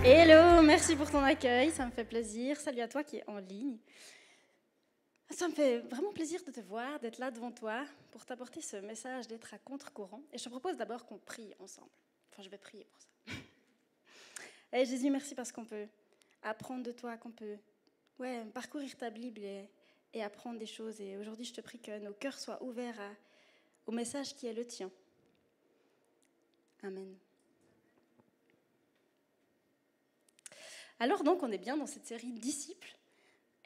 Hello, merci pour ton accueil, ça me fait plaisir. Salut à toi qui es en ligne. Ça me fait vraiment plaisir de te voir, d'être là devant toi pour t'apporter ce message d'être à contre-courant. Et je te propose d'abord qu'on prie ensemble. Enfin, je vais prier pour ça. Et Jésus, merci parce qu'on peut apprendre de toi, qu'on peut parcourir ta Bible et apprendre des choses. Et aujourd'hui, je te prie que nos cœurs soient ouverts au message qui est le tien. Amen. Alors donc, on est bien dans cette série Disciples,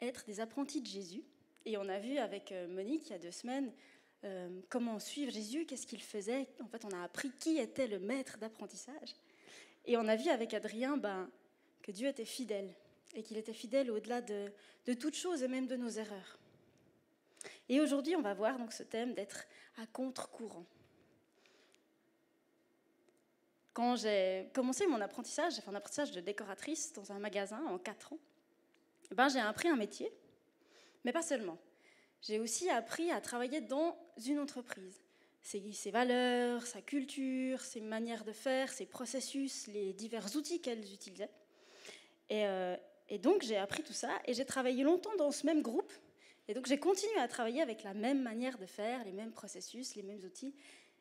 être des apprentis de Jésus. Et on a vu avec Monique, il y a 2 semaines, comment suivre Jésus, qu'est-ce qu'il faisait. En fait, on a appris qui était le maître d'apprentissage. Et on a vu avec Adrien que Dieu était fidèle, et qu'il était fidèle au-delà de toute chose, et même de nos erreurs. Et aujourd'hui, on va voir donc ce thème d'être à contre-courant. Quand j'ai commencé mon apprentissage, j'ai fait un apprentissage de décoratrice dans un magasin en 4 ans, j'ai appris un métier, mais pas seulement. J'ai aussi appris à travailler dans une entreprise. Ses valeurs, sa culture, ses manières de faire, ses processus, les divers outils qu'elles utilisaient. Et donc j'ai appris tout ça et j'ai travaillé longtemps dans ce même groupe. Et donc j'ai continué à travailler avec la même manière de faire, les mêmes processus, les mêmes outils.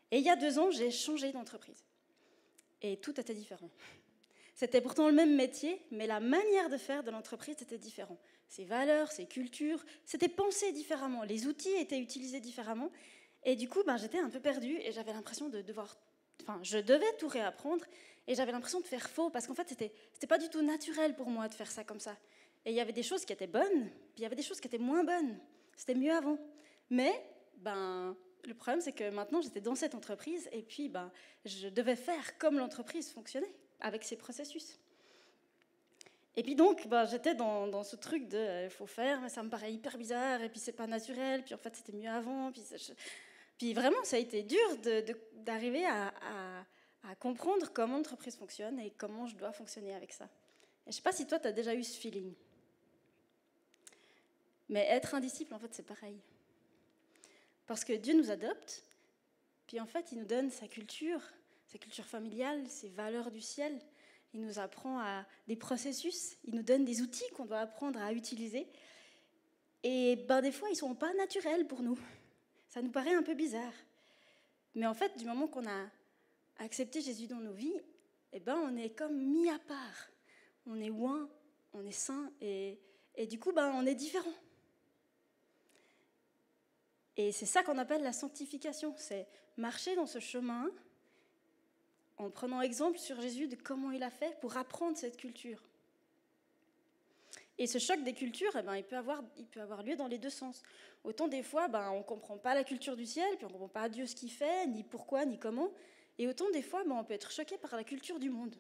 Et il y a 2 ans, j'ai changé d'entreprise. Et tout était différent. C'était pourtant le même métier, mais la manière de faire de l'entreprise était différente. Ses valeurs, ses cultures, c'était pensé différemment. Les outils étaient utilisés différemment. Et du coup, j'étais un peu perdue et j'avais l'impression de devoir... je devais tout réapprendre et j'avais l'impression de faire faux parce qu'en fait, c'était pas du tout naturel pour moi de faire ça comme ça. Et il y avait des choses qui étaient bonnes, puis il y avait des choses qui étaient moins bonnes. C'était mieux avant. Mais, le problème, c'est que maintenant, j'étais dans cette entreprise et puis, je devais faire comme l'entreprise fonctionnait, avec ses processus. Et puis donc, j'étais dans ce truc de faut faire, mais ça me paraît hyper bizarre, et puis c'est pas naturel, puis en fait, c'était mieux avant. Puis vraiment, ça a été dur d'arriver à comprendre comment l'entreprise fonctionne et comment je dois fonctionner avec ça. Et je sais pas si toi, tu as déjà eu ce feeling. Mais être un disciple, en fait, c'est pareil. Parce que Dieu nous adopte, puis en fait, il nous donne sa culture familiale, ses valeurs du ciel. Il nous apprend à des processus, il nous donne des outils qu'on doit apprendre à utiliser. Et des fois, ils ne sont pas naturels pour nous. Ça nous paraît un peu bizarre. Mais en fait, du moment qu'on a accepté Jésus dans nos vies, on est comme mis à part. On est loin, on est saint, et du coup, on est différent. Et c'est ça qu'on appelle la sanctification, c'est marcher dans ce chemin en prenant exemple sur Jésus de comment il a fait pour apprendre cette culture. Et ce choc des cultures, il peut avoir lieu dans les 2 sens. Autant des fois, on ne comprend pas la culture du ciel, puis on ne comprend pas Dieu ce qu'il fait, ni pourquoi, ni comment. Et autant des fois, on peut être choqué par la culture du monde.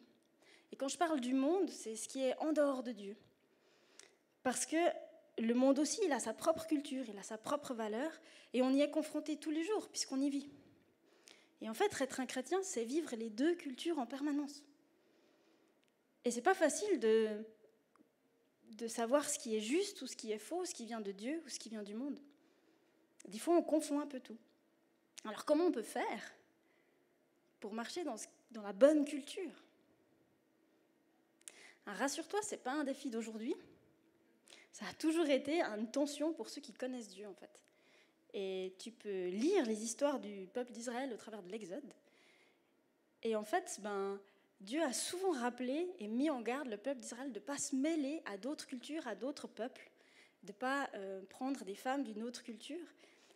Et quand je parle du monde, c'est ce qui est en dehors de Dieu. Parce que le monde aussi, il a sa propre culture, il a sa propre valeur, et on y est confronté tous les jours, puisqu'on y vit. Et en fait, être un chrétien, c'est vivre les 2 cultures en permanence. Et c'est pas facile de savoir ce qui est juste ou ce qui est faux, ce qui vient de Dieu ou ce qui vient du monde. Des fois, on confond un peu tout. Alors, comment on peut faire pour marcher dans la bonne culture ? Rassure-toi, ce n'est pas un défi d'aujourd'hui. Ça a toujours été une tension pour ceux qui connaissent Dieu, en fait. Et tu peux lire les histoires du peuple d'Israël au travers de l'Exode. Et en fait, Dieu a souvent rappelé et mis en garde le peuple d'Israël de ne pas se mêler à d'autres cultures, à d'autres peuples, de ne pas prendre des femmes d'une autre culture.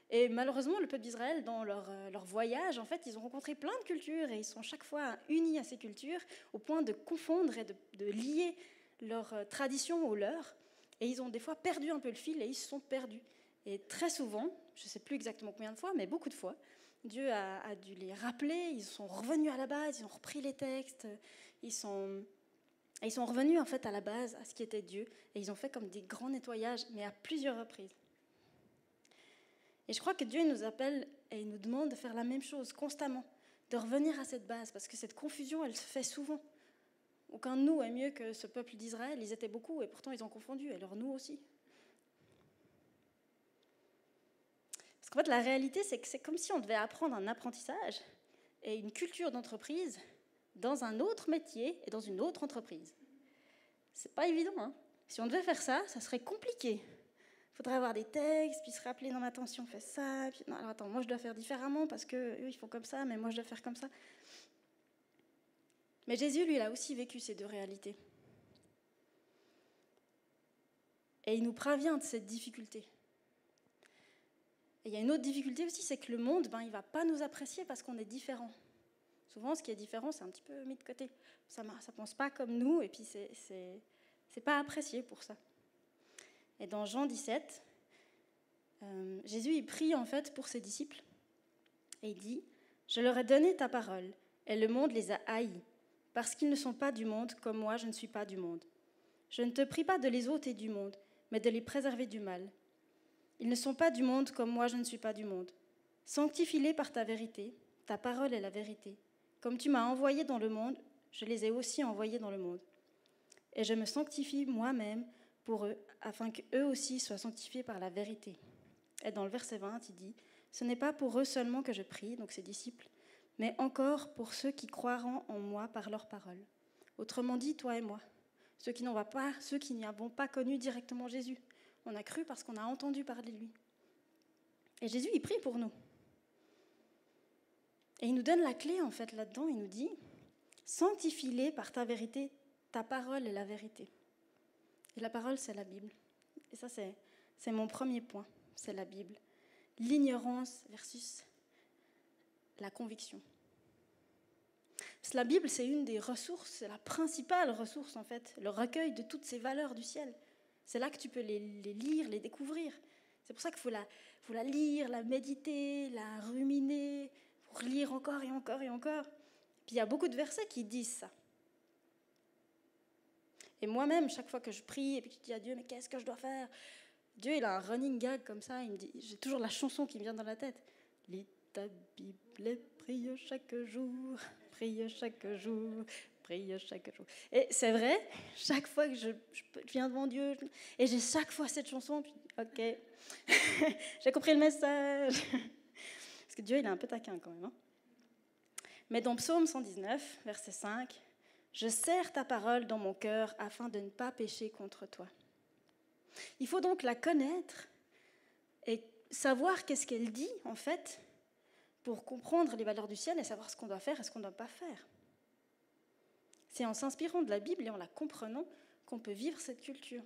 Et malheureusement, le peuple d'Israël, dans leur voyage, en fait, ils ont rencontré plein de cultures et ils sont chaque fois unis à ces cultures au point de confondre et de lier leurs traditions aux leurs. Et ils ont des fois perdu un peu le fil et ils se sont perdus. Et très souvent, je ne sais plus exactement combien de fois, mais beaucoup de fois, Dieu a dû les rappeler, ils sont revenus à la base, ils ont repris les textes, ils sont revenus en fait à la base, à ce qui était Dieu, et ils ont fait comme des grands nettoyages, mais à plusieurs reprises. Et je crois que Dieu nous appelle et il nous demande de faire la même chose constamment, de revenir à cette base, parce que cette confusion, elle se fait souvent. Aucun de nous est mieux que ce peuple d'Israël, ils étaient beaucoup, et pourtant ils ont confondu, alors nous aussi. Parce qu'en fait, la réalité, c'est que c'est comme si on devait apprendre un apprentissage et une culture d'entreprise dans un autre métier et dans une autre entreprise. C'est pas évident, hein. Si on devait faire ça, ça serait compliqué. Il faudrait avoir des textes, puis se rappeler, non, attention, fais ça. Puis, non, alors attends, moi je dois faire différemment parce qu'eux, ils font comme ça, mais moi je dois faire comme ça. Mais Jésus, lui, il a aussi vécu ces deux réalités. Et il nous prévient de cette difficulté. Et il y a une autre difficulté aussi, c'est que le monde, il ne va pas nous apprécier parce qu'on est différent. Souvent, ce qui est différent, c'est un petit peu mis de côté. Ça ne pense pas comme nous, et puis c'est pas apprécié pour ça. Et dans Jean 17, Jésus, il prie en fait pour ses disciples. Et il dit, « Je leur ai donné ta parole, et le monde les a haïs, parce qu'ils ne sont pas du monde, comme moi je ne suis pas du monde. Je ne te prie pas de les ôter du monde, mais de les préserver du mal. Ils ne sont pas du monde, comme moi je ne suis pas du monde. Sanctifie-les par ta vérité, ta parole est la vérité. Comme tu m'as envoyé dans le monde, je les ai aussi envoyés dans le monde. Et je me sanctifie moi-même pour eux, afin qu'eux aussi soient sanctifiés par la vérité. » Et dans le verset 20, il dit, « Ce n'est pas pour eux seulement que je prie, donc ses disciples, mais encore pour ceux qui croiront en moi par leur parole. » Autrement dit, toi et moi, ceux qui n'avons pas connu directement Jésus. On a cru parce qu'on a entendu parler de lui. Et Jésus, il prie pour nous. Et il nous donne la clé, en fait, là-dedans. Il nous dit, « Sanctifie-les par ta vérité, ta parole est la vérité. » Et la parole, c'est la Bible. Et ça, c'est mon premier point, c'est la Bible. L'ignorance versus la conviction. Parce que la Bible, c'est une des ressources, c'est la principale ressource, en fait, le recueil de toutes ces valeurs du ciel. C'est là que tu peux les lire, les découvrir. C'est pour ça qu'il faut la lire, la méditer, la ruminer, pour lire encore et encore et encore. Puis il y a beaucoup de versets qui disent ça. Et moi-même, chaque fois que je prie et puis que je dis à Dieu, mais qu'est-ce que je dois faire? Dieu, il a un running gag comme ça, il me dit, j'ai toujours la chanson qui me vient dans la tête. Lis ta Bible et prie chaque jour, prie chaque jour, prie chaque jour. Et c'est vrai, chaque fois que je viens devant Dieu, et j'ai chaque fois cette chanson, puis ok, j'ai compris le message. Parce que Dieu, il est un peu taquin quand même. Hein. Mais dans Psaume 119, verset 5, « Je serre ta parole dans mon cœur afin de ne pas pécher contre toi. » Il faut donc la connaître et savoir qu'est-ce qu'elle dit, en fait, pour comprendre les valeurs du ciel et savoir ce qu'on doit faire et ce qu'on ne doit pas faire. C'est en s'inspirant de la Bible et en la comprenant qu'on peut vivre cette culture.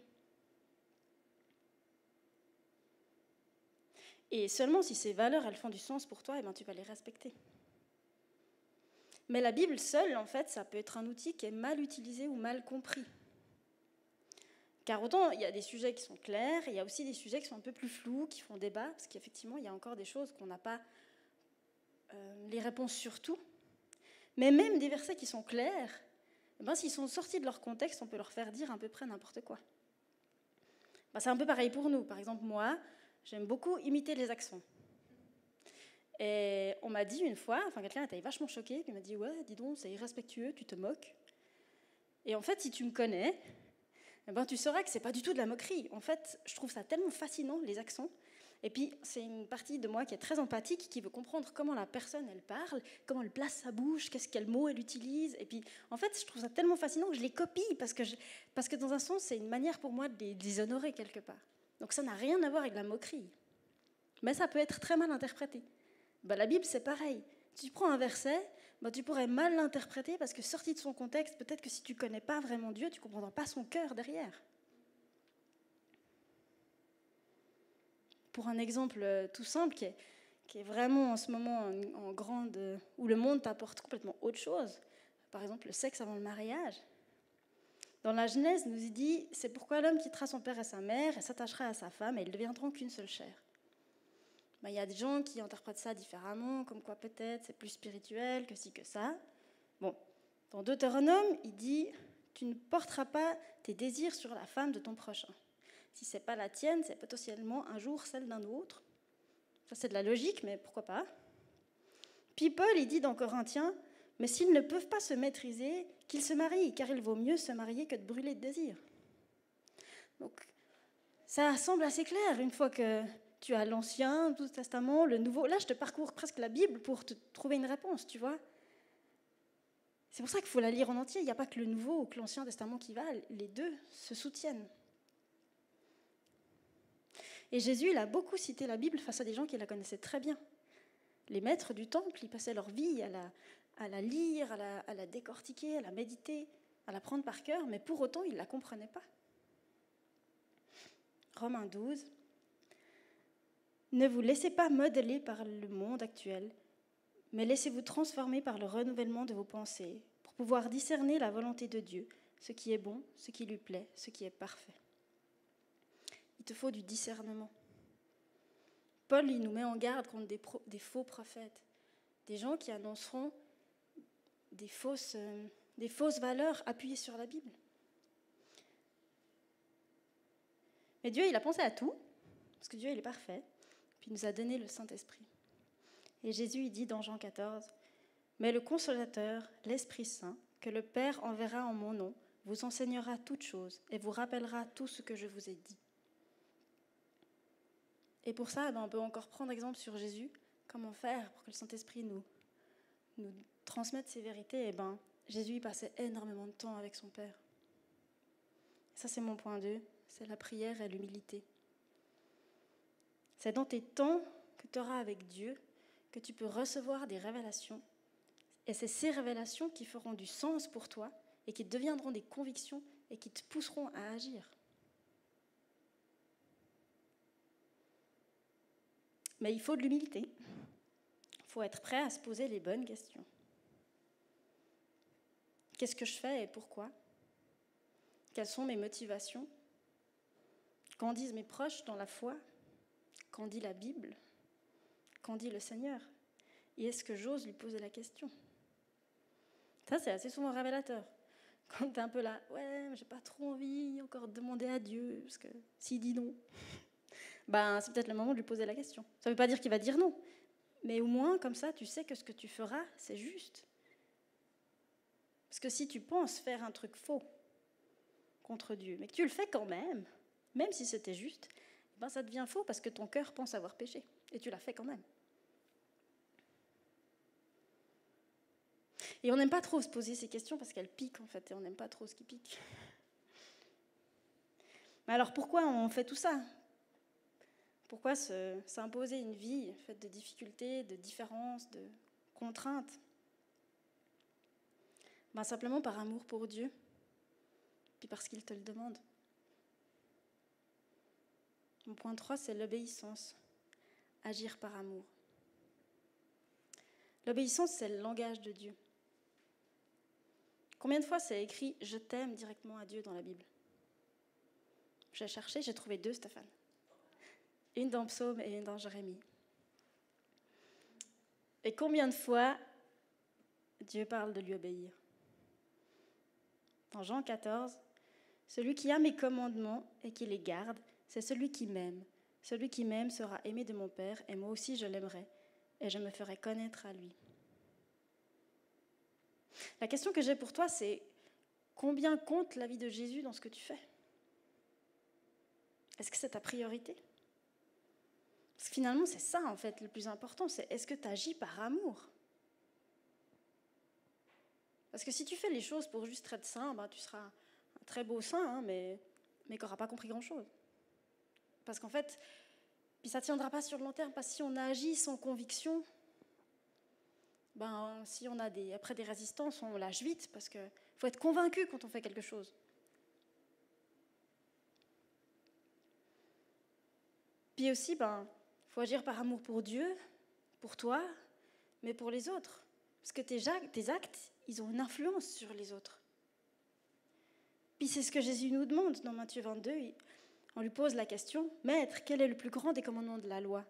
Et seulement si ces valeurs, elles font du sens pour toi, tu vas les respecter. Mais la Bible seule, en fait, ça peut être un outil qui est mal utilisé ou mal compris. Car autant, il y a des sujets qui sont clairs, il y a aussi des sujets qui sont un peu plus flous, qui font débat, parce qu'effectivement, il y a encore des choses qu'on n'a pas les réponses sur tout. Mais même des versets qui sont clairs, s'ils sont sortis de leur contexte, on peut leur faire dire à peu près n'importe quoi. C'est un peu pareil pour nous. Par exemple, moi, j'aime beaucoup imiter les accents. Et on m'a dit une fois, quelqu'un était vachement choqué, puis il m'a dit « Ouais, dis donc, c'est irrespectueux, tu te moques. » Et en fait, si tu me connais, tu sauras que c'est pas du tout de la moquerie. En fait, je trouve ça tellement fascinant, les accents. Et puis, c'est une partie de moi qui est très empathique, qui veut comprendre comment la personne, elle parle, comment elle place sa bouche, quel mot elle utilise. Et puis, en fait, je trouve ça tellement fascinant que je les copie, parce que dans un sens, c'est une manière pour moi de les honorer quelque part. Donc ça n'a rien à voir avec la moquerie. Mais ça peut être très mal interprété. La Bible, c'est pareil. Si tu prends un verset, tu pourrais mal l'interpréter parce que sorti de son contexte, peut-être que si tu ne connais pas vraiment Dieu, tu ne comprendras pas son cœur derrière. Pour un exemple tout simple qui est vraiment en ce moment en grande, où le monde t'apporte complètement autre chose, par exemple le sexe avant le mariage. Dans la Genèse, nous il dit « C'est pourquoi l'homme quittera son père et sa mère et s'attachera à sa femme et ils deviendront qu'une seule chair. » Il y a des gens qui interprètent ça différemment, comme quoi peut-être c'est plus spirituel que ci, que ça. Dans Deutéronome, il dit « Tu ne porteras pas tes désirs sur la femme de ton prochain. Si ce n'est pas la tienne, c'est potentiellement un jour celle d'un autre. » Ça, c'est de la logique, mais pourquoi pas. Puis Paul, il dit dans Corinthiens « Mais s'ils ne peuvent pas se maîtriser, qu'ils se marient, car il vaut mieux se marier que de brûler de désir. » Donc, ça semble assez clair une fois que tu as l'Ancien, le Nouveau Testament, le Nouveau. Là, je te parcours presque la Bible pour te trouver une réponse, tu vois. C'est pour ça qu'il faut la lire en entier. Il n'y a pas que le Nouveau ou que l'Ancien Testament qui va, les deux se soutiennent. Et Jésus, il a beaucoup cité la Bible face à des gens qui la connaissaient très bien. Les maîtres du temple, ils passaient leur vie à la lire, à la décortiquer, à la méditer, à la prendre par cœur, mais pour autant, ils ne la comprenaient pas. Romains 12. Ne vous laissez pas modeler par le monde actuel, mais laissez-vous transformer par le renouvellement de vos pensées, pour pouvoir discerner la volonté de Dieu, ce qui est bon, ce qui lui plaît, ce qui est parfait. Il te faut du discernement. Paul, il nous met en garde contre des faux prophètes, des gens qui annonceront des fausses valeurs appuyées sur la Bible. Mais Dieu, il a pensé à tout, parce que Dieu, il est parfait, puis il nous a donné le Saint-Esprit. Et Jésus, il dit dans Jean 14, « Mais le Consolateur, l'Esprit Saint, que le Père enverra en mon nom, vous enseignera toutes choses et vous rappellera tout ce que je vous ai dit. » Et pour ça, on peut encore prendre exemple sur Jésus. Comment faire pour que le Saint-Esprit nous transmette ces vérités? Jésus, il passait énormément de temps avec son Père. Ça, c'est mon point 2, c'est la prière et l'humilité. C'est dans tes temps que tu auras avec Dieu que tu peux recevoir des révélations. Et c'est ces révélations qui feront du sens pour toi et qui deviendront des convictions et qui te pousseront à agir. Mais il faut de l'humilité. Il faut être prêt à se poser les bonnes questions. Qu'est-ce que je fais et pourquoi? Quelles sont mes motivations? Qu'en disent mes proches dans la foi? Qu'en dit la Bible? Qu'en dit le Seigneur? Et est-ce que j'ose lui poser la question? Ça, c'est assez souvent révélateur. Quand tu es un peu là, ouais, j'ai pas trop envie encore de demander à Dieu, parce que s'il dit non, c'est peut-être le moment de lui poser la question. Ça ne veut pas dire qu'il va dire non, mais au moins, comme ça, tu sais que ce que tu feras, c'est juste. Parce que si tu penses faire un truc faux contre Dieu, mais que tu le fais quand même si c'était juste, ça devient faux parce que ton cœur pense avoir péché, et tu l'as fait quand même. Et on n'aime pas trop se poser ces questions parce qu'elles piquent en fait, et on n'aime pas trop ce qui pique. Mais alors pourquoi on fait tout ça? Pourquoi s'imposer une vie faite de difficultés, de différences, de contraintes? Simplement par amour pour Dieu, puis parce qu'il te le demande. Mon point 3, c'est l'obéissance. Agir par amour. L'obéissance, c'est le langage de Dieu. Combien de fois c'est écrit « Je t'aime » directement à Dieu dans la Bible? J'ai cherché, j'ai trouvé 2, Stéphane. Une dans Psaume et une dans Jérémie. Et combien de fois Dieu parle de lui obéir? Dans Jean 14, « Celui qui a mes commandements et qui les garde, c'est celui qui m'aime. Celui qui m'aime sera aimé de mon Père, et moi aussi je l'aimerai, et je me ferai connaître à lui. » La question que j'ai pour toi, c'est combien compte la vie de Jésus dans ce que tu fais? Est-ce que c'est ta priorité? Parce que finalement, c'est ça, en fait, le plus important, c'est est-ce que tu agis par amour? Parce que si tu fais les choses pour juste être saint, tu seras un très beau saint, mais qui n'aura pas compris grand-chose. Parce qu'en fait, puis ça ne tiendra pas sur le long terme, parce que si on agit sans conviction, si on a après des résistances, on lâche vite, parce qu'il faut être convaincu quand on fait quelque chose. Puis aussi, faut agir par amour pour Dieu, pour toi, mais pour les autres. Parce que tes actes, ils ont une influence sur les autres. Puis c'est ce que Jésus nous demande dans Matthieu 22. On lui pose la question, « Maître, quel est le plus grand des commandements de la loi ?»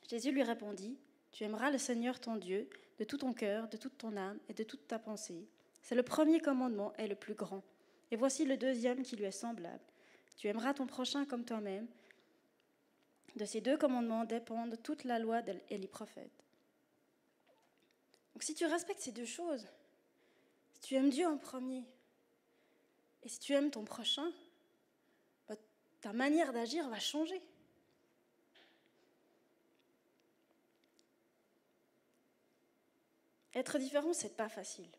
Jésus lui répondit, « Tu aimeras le Seigneur ton Dieu de tout ton cœur, de toute ton âme et de toute ta pensée. C'est le premier commandement et le plus grand. Et voici le deuxième qui lui est semblable. Tu aimeras ton prochain comme toi-même. De ces 2 commandements dépendent toute la loi et les prophètes. » Donc si tu respectes ces 2 choses, si tu aimes Dieu en premier, et si tu aimes ton prochain, ta manière d'agir va changer. Être différent, c'est pas facile.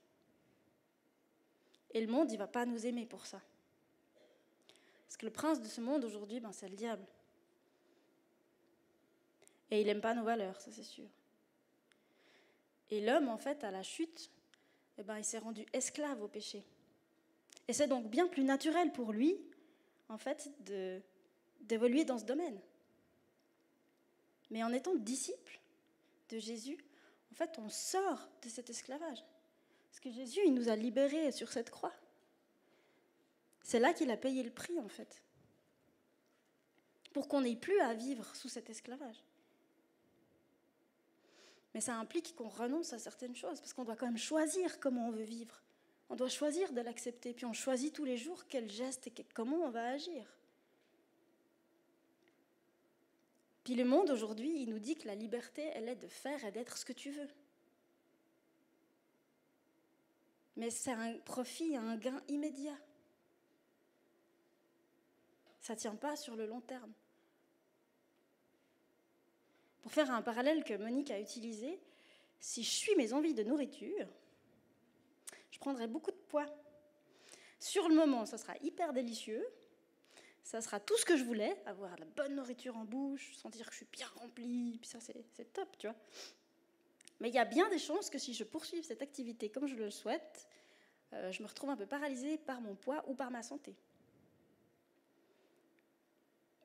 Et le monde, il ne va pas nous aimer pour ça. Parce que le prince de ce monde aujourd'hui, c'est le diable. Et il n'aime pas nos valeurs, ça c'est sûr. Et l'homme, en fait, à la chute, il s'est rendu esclave au péché. Et c'est donc bien plus naturel pour lui, en fait, d'évoluer dans ce domaine. Mais en étant disciple de Jésus, en fait, on sort de cet esclavage. Parce que Jésus, il nous a libérés sur cette croix. C'est là qu'il a payé le prix, en fait. Pour qu'on n'ait plus à vivre sous cet esclavage. Mais ça implique qu'on renonce à certaines choses, parce qu'on doit quand même choisir comment on veut vivre. On doit choisir de l'accepter, puis on choisit tous les jours quel geste et comment on va agir. Puis le monde aujourd'hui, il nous dit que la liberté, elle est de faire et d'être ce que tu veux. Mais c'est un profit, un gain immédiat. Ça ne tient pas sur le long terme. Pour faire un parallèle que Monique a utilisé, si je suis mes envies de nourriture, je prendrai beaucoup de poids. Sur le moment, ça sera hyper délicieux, ça sera tout ce que je voulais, avoir la bonne nourriture en bouche, sentir que je suis bien remplie, puis ça c'est top, tu vois. Mais il y a bien des chances que si je poursuive cette activité comme je le souhaite, je me retrouve un peu paralysée par mon poids ou par ma santé.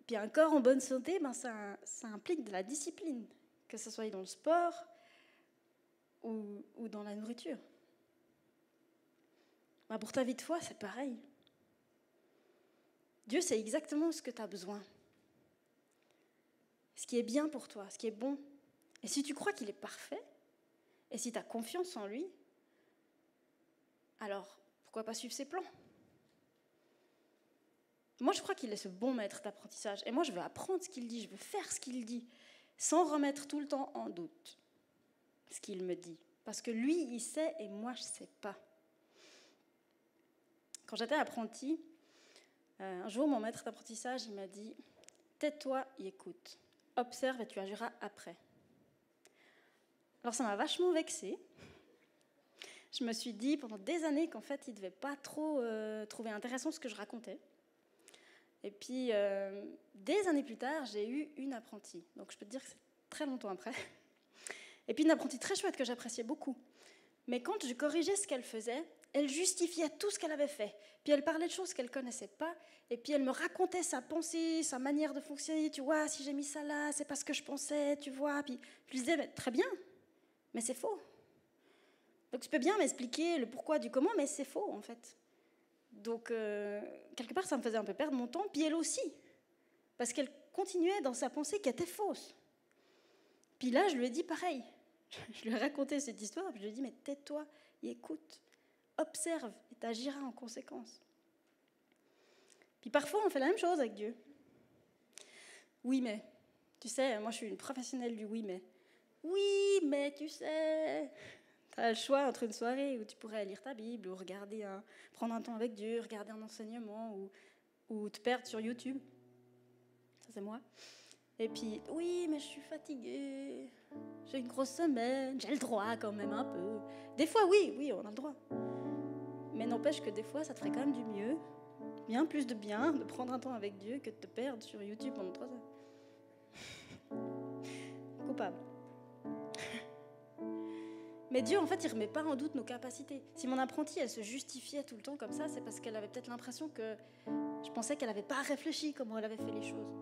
Puis un corps en bonne santé, ça implique de la discipline, que ce soit dans le sport ou dans la nourriture. Pour ta vie de foi, c'est pareil. Dieu sait exactement ce que tu as besoin. Ce qui est bien pour toi, ce qui est bon. Et si tu crois qu'il est parfait, et si tu as confiance en lui, alors pourquoi pas suivre ses plans ? Moi, je crois qu'il est ce bon maître d'apprentissage. Et moi, je veux apprendre ce qu'il dit, je veux faire ce qu'il dit, sans remettre tout le temps en doute ce qu'il me dit. Parce que lui, il sait et moi, je ne sais pas. Quand j'étais apprentie, un jour, mon maître d'apprentissage, il m'a dit « Tais-toi et écoute. Observe et tu agiras après. » Alors, ça m'a vachement vexée. Je me suis dit pendant des années qu'en fait, il ne devait pas trop trouver intéressant ce que je racontais. Et puis, des années plus tard, j'ai eu une apprentie. Donc, je peux te dire que c'est très longtemps après. Et puis, une apprentie très chouette que j'appréciais beaucoup. Mais quand je corrigeais ce qu'elle faisait, elle justifiait tout ce qu'elle avait fait. Puis elle parlait de choses qu'elle ne connaissait pas. Et puis elle me racontait sa pensée, sa manière de fonctionner. Tu vois, si j'ai mis ça là, c'est parce que je pensais, tu vois. Puis je lui disais, mais, très bien, mais c'est faux. Donc tu peux bien m'expliquer le pourquoi du comment, mais c'est faux en fait. Donc quelque part, ça me faisait un peu perdre mon temps. Puis elle aussi, parce qu'elle continuait dans sa pensée qui était fausse. Puis là, je lui ai dit pareil. Je lui ai raconté cette histoire, puis je lui ai dit, mais tais-toi et écoute. Observe et t'agiras en conséquence. Puis parfois, on fait la même chose avec Dieu. Oui, mais, tu sais, moi je suis une professionnelle du oui, mais. Oui, mais tu sais, tu as le choix entre une soirée où tu pourrais lire ta Bible, ou prendre un temps avec Dieu, regarder un enseignement, ou te perdre sur YouTube. Ça, c'est moi. Et puis, oui, mais je suis fatiguée, j'ai une grosse semaine, j'ai le droit quand même un peu. Des fois, oui, on a le droit. Mais n'empêche que des fois, ça te ferait quand même du mieux, bien plus de bien, de prendre un temps avec Dieu que de te perdre sur YouTube pendant 3 heures. Coupable. Mais Dieu, en fait, il ne remet pas en doute nos capacités. Si mon apprentie, elle se justifiait tout le temps comme ça, c'est parce qu'elle avait peut-être l'impression que je pensais qu'elle n'avait pas réfléchi comment elle avait fait les choses.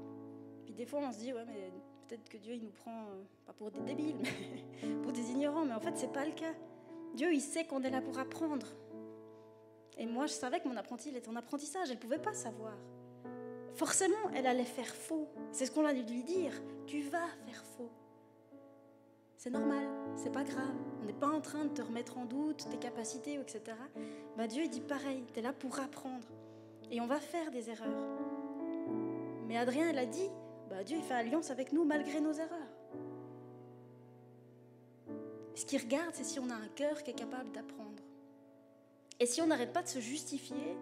Puis des fois, on se dit, ouais, mais peut-être que Dieu, il nous prend, pas pour des débiles, mais pour des ignorants. Mais en fait, ce n'est pas le cas. Dieu, il sait qu'on est là pour apprendre. Et moi, je savais que mon apprentie, elle était en apprentissage. Elle ne pouvait pas savoir. Forcément, elle allait faire faux. C'est ce qu'on a dû lui dire. Tu vas faire faux. C'est normal, c'est pas grave. On n'est pas en train de te remettre en doute tes capacités, etc. Dieu, il dit pareil. Tu es là pour apprendre. Et on va faire des erreurs. Mais Adrien, elle a dit, Dieu, il fait alliance avec nous malgré nos erreurs. Ce qu'il regarde, c'est si on a un cœur qui est capable d'apprendre. Et si on n'arrête pas de se justifier,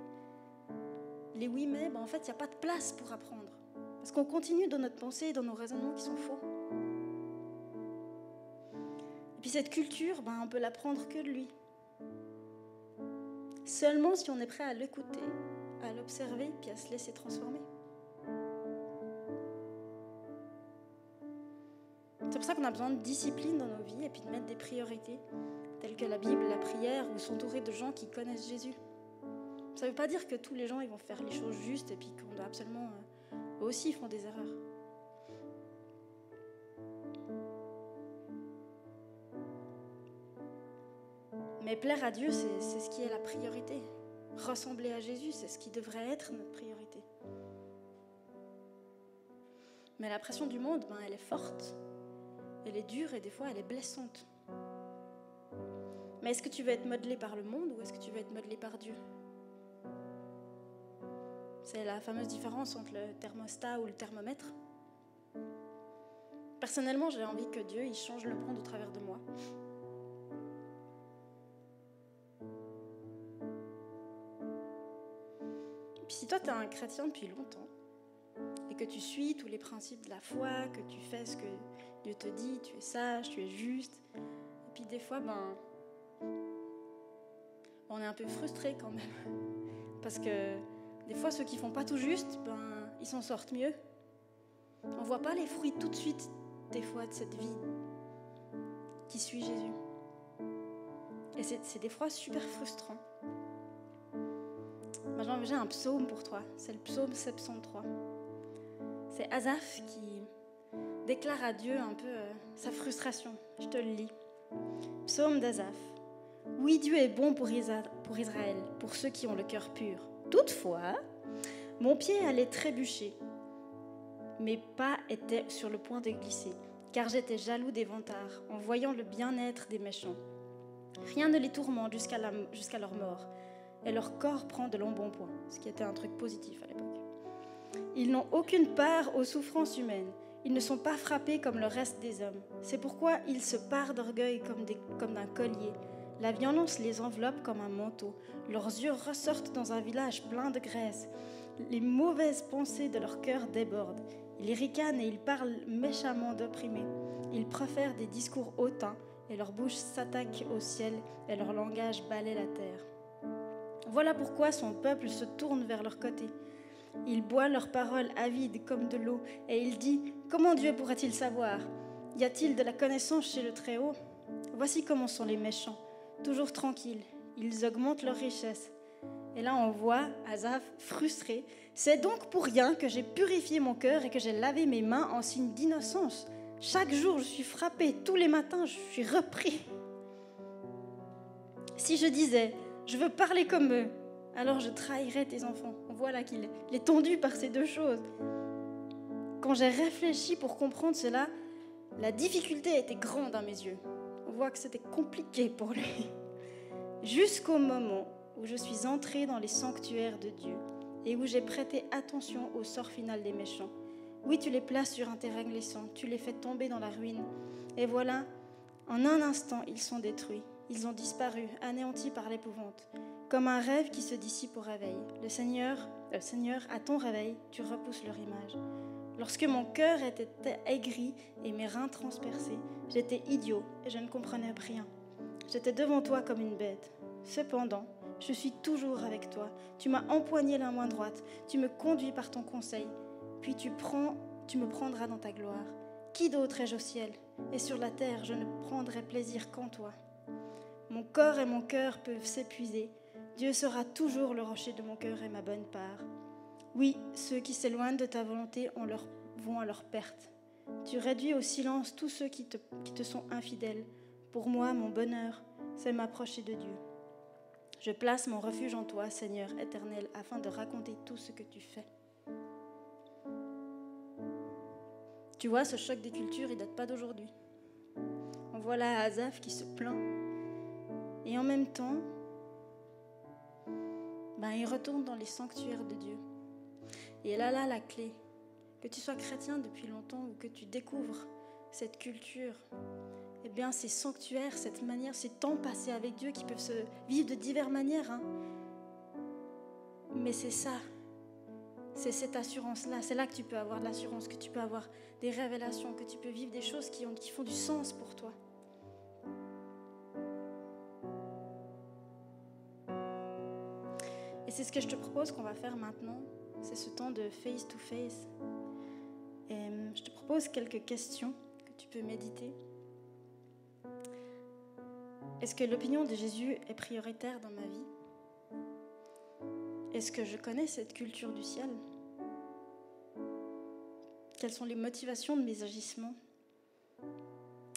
les oui mais, en fait, il n'y a pas de place pour apprendre. Parce qu'on continue dans notre pensée et dans nos raisonnements qui sont faux. Et puis cette culture, on peut l'apprendre que de lui. seulement si on est prêt à l'écouter, à l'observer, puis à se laisser transformer. C'est pour ça qu'on a besoin de discipline dans nos vies et puis de mettre des priorités, telles que la Bible, la prière, ou s'entourer de gens qui connaissent Jésus. Ça ne veut pas dire que tous les gens ils vont faire les choses justes et puis qu'on doit absolument... eux aussi, ils font des erreurs. Mais plaire à Dieu, c'est ce qui est la priorité. Ressembler à Jésus, c'est ce qui devrait être notre priorité. Mais la pression du monde, elle est forte. Elle est dure et des fois, elle est blessante. Mais est-ce que tu veux être modelé par le monde ou est-ce que tu veux être modelé par Dieu ? C'est la fameuse différence entre le thermostat ou le thermomètre. Personnellement, j'ai envie que Dieu il change le monde au travers de moi. Puis si toi, tu es un chrétien depuis longtemps et que tu suis tous les principes de la foi, que tu fais ce que Dieu te dit, tu es sage, tu es juste, et puis des fois, on est un peu frustré quand même. Parce que des fois, ceux qui font pas tout juste, ils s'en sortent mieux. On voit pas les fruits tout de suite, des fois, de cette vie qui suit Jésus. Et c'est des fois super frustrant. J'ai un psaume pour toi, c'est le psaume 73. C'est Asaph qui déclare à Dieu un peu sa frustration. Je te le lis. Psaume d'Asaph. Oui, Dieu est bon pour Israël, pour ceux qui ont le cœur pur. Toutefois, mon pied allait trébucher. Mes pas étaient sur le point de glisser, car j'étais jaloux des vantards, en voyant le bien-être des méchants. Rien ne les tourmente jusqu'à leur mort, et leur corps prend de l'embonpoint, ce qui était un truc positif à l'époque. Ils n'ont aucune part aux souffrances humaines. Ils ne sont pas frappés comme le reste des hommes. C'est pourquoi ils se parent d'orgueil comme d'un collier. La violence les enveloppe comme un manteau. Leurs yeux ressortent dans un village plein de graisse. Les mauvaises pensées de leur cœur débordent. Ils ricanent et ils parlent méchamment d'opprimés. Ils profèrent des discours hautains et leur bouche s'attaque au ciel et leur langage balaie la terre. Voilà pourquoi son peuple se tourne vers leur côté. Il boit leurs paroles avides comme de l'eau et il dit « Comment Dieu pourrait-il savoir ? Y a-t-il de la connaissance chez le Très-Haut ? Voici comment sont les méchants, toujours tranquilles. Ils augmentent leur richesse. » Et là, on voit Asaph frustré. « C'est donc pour rien que j'ai purifié mon cœur et que j'ai lavé mes mains en signe d'innocence. Chaque jour, je suis frappé. Tous les matins, je suis repris. Si je disais « Je veux parler comme eux », alors je trahirais tes enfants. » On voit là qu'il est tendu par ces deux choses. Quand j'ai réfléchi pour comprendre cela, la difficulté était grande à mes yeux. On voit que c'était compliqué pour lui. Jusqu'au moment où je suis entrée dans les sanctuaires de Dieu et où j'ai prêté attention au sort final des méchants. Oui, tu les places sur un terrain glissant, tu les fais tomber dans la ruine. Et voilà, en un instant, ils sont détruits. Ils ont disparu, anéantis par l'épouvante. Comme un rêve qui se dissipe au réveil. Le Seigneur, à ton réveil, tu repousses leur image. Lorsque mon cœur était aigri et mes reins transpercés, j'étais idiot et je ne comprenais rien. J'étais devant toi comme une bête. Cependant, je suis toujours avec toi. Tu m'as empoigné la main droite. Tu me conduis par ton conseil. Puis tu me prendras dans ta gloire. Qui d'autre ai-je au ciel ? Et sur la terre, je ne prendrai plaisir qu'en toi. Mon corps et mon cœur peuvent s'épuiser. Dieu sera toujours le rocher de mon cœur et ma bonne part. Oui, ceux qui s'éloignent de ta volonté vont à leur perte. Tu réduis au silence tous ceux qui te sont infidèles. Pour moi, mon bonheur, c'est m'approcher de Dieu. Je place mon refuge en toi, Seigneur éternel, afin de raconter tout ce que tu fais. Tu vois, ce choc des cultures, il ne date pas d'aujourd'hui. On voit là Asaph qui se plaint. Et en même temps, il retourne dans les sanctuaires de Dieu. Et là, la clé, que tu sois chrétien depuis longtemps ou que tu découvres cette culture, eh bien, ces sanctuaires, cette manière, ces temps passés avec Dieu qui peuvent se vivre de diverses manières. Mais c'est ça, c'est cette assurance-là. C'est là que tu peux avoir de l'assurance, que tu peux avoir des révélations, que tu peux vivre des choses qui font du sens pour toi. ce que je te propose qu'on va faire maintenant, c'est ce temps de face-to-face. Et je te propose quelques questions que tu peux méditer. Est-ce que l'opinion de Jésus est prioritaire dans ma vie? Est-ce que je connais cette culture du ciel? Quelles sont les motivations de mes agissements?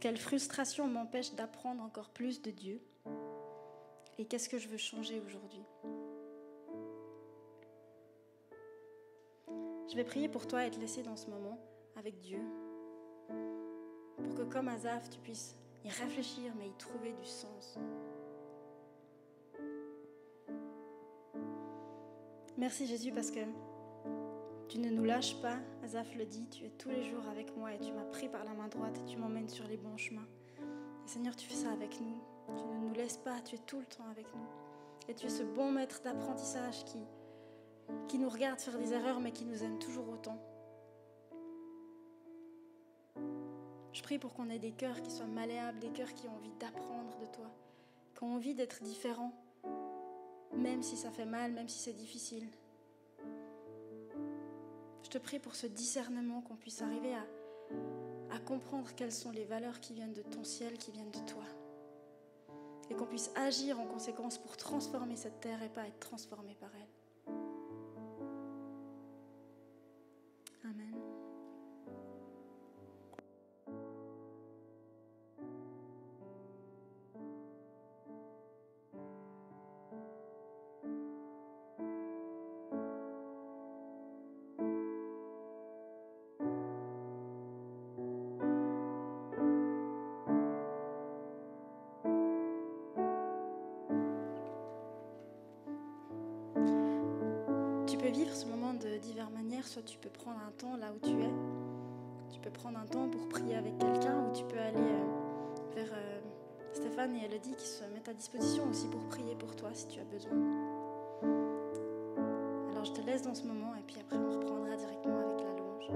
Quelle frustration m'empêche d'apprendre encore plus de Dieu? Et qu'est-ce que je veux changer aujourd'hui? Je vais prier pour toi et te laisser dans ce moment avec Dieu, pour que comme Asaph, tu puisses y réfléchir, mais y trouver du sens. Merci Jésus parce que tu ne nous lâches pas. Asaph le dit, tu es tous les jours avec moi et tu m'as pris par la main droite et tu m'emmènes sur les bons chemins. Et Seigneur, tu fais ça avec nous. Tu ne nous laisses pas, tu es tout le temps avec nous. Et tu es ce bon maître d'apprentissage qui nous regarde faire des erreurs mais qui nous aime toujours autant. Je prie pour qu'on ait des cœurs qui soient malléables, des cœurs qui ont envie d'apprendre de toi, qui ont envie d'être différents, même si ça fait mal, même si c'est difficile. Je te prie pour ce discernement, qu'on puisse arriver à comprendre quelles sont les valeurs qui viennent de ton ciel, qui viennent de toi. Et qu'on puisse agir en conséquence pour transformer cette terre et pas être transformé par elle. Amen. Tu peux vivre ce moment de diverses manières. Soit tu peux prendre un temps là où tu es. Tu peux prendre un temps pour prier avec quelqu'un, ou tu peux aller vers Stéphane et Elodie qui se mettent à disposition aussi pour prier pour toi si tu as besoin. Alors je te laisse dans ce moment et puis après on reprendra directement avec la louange.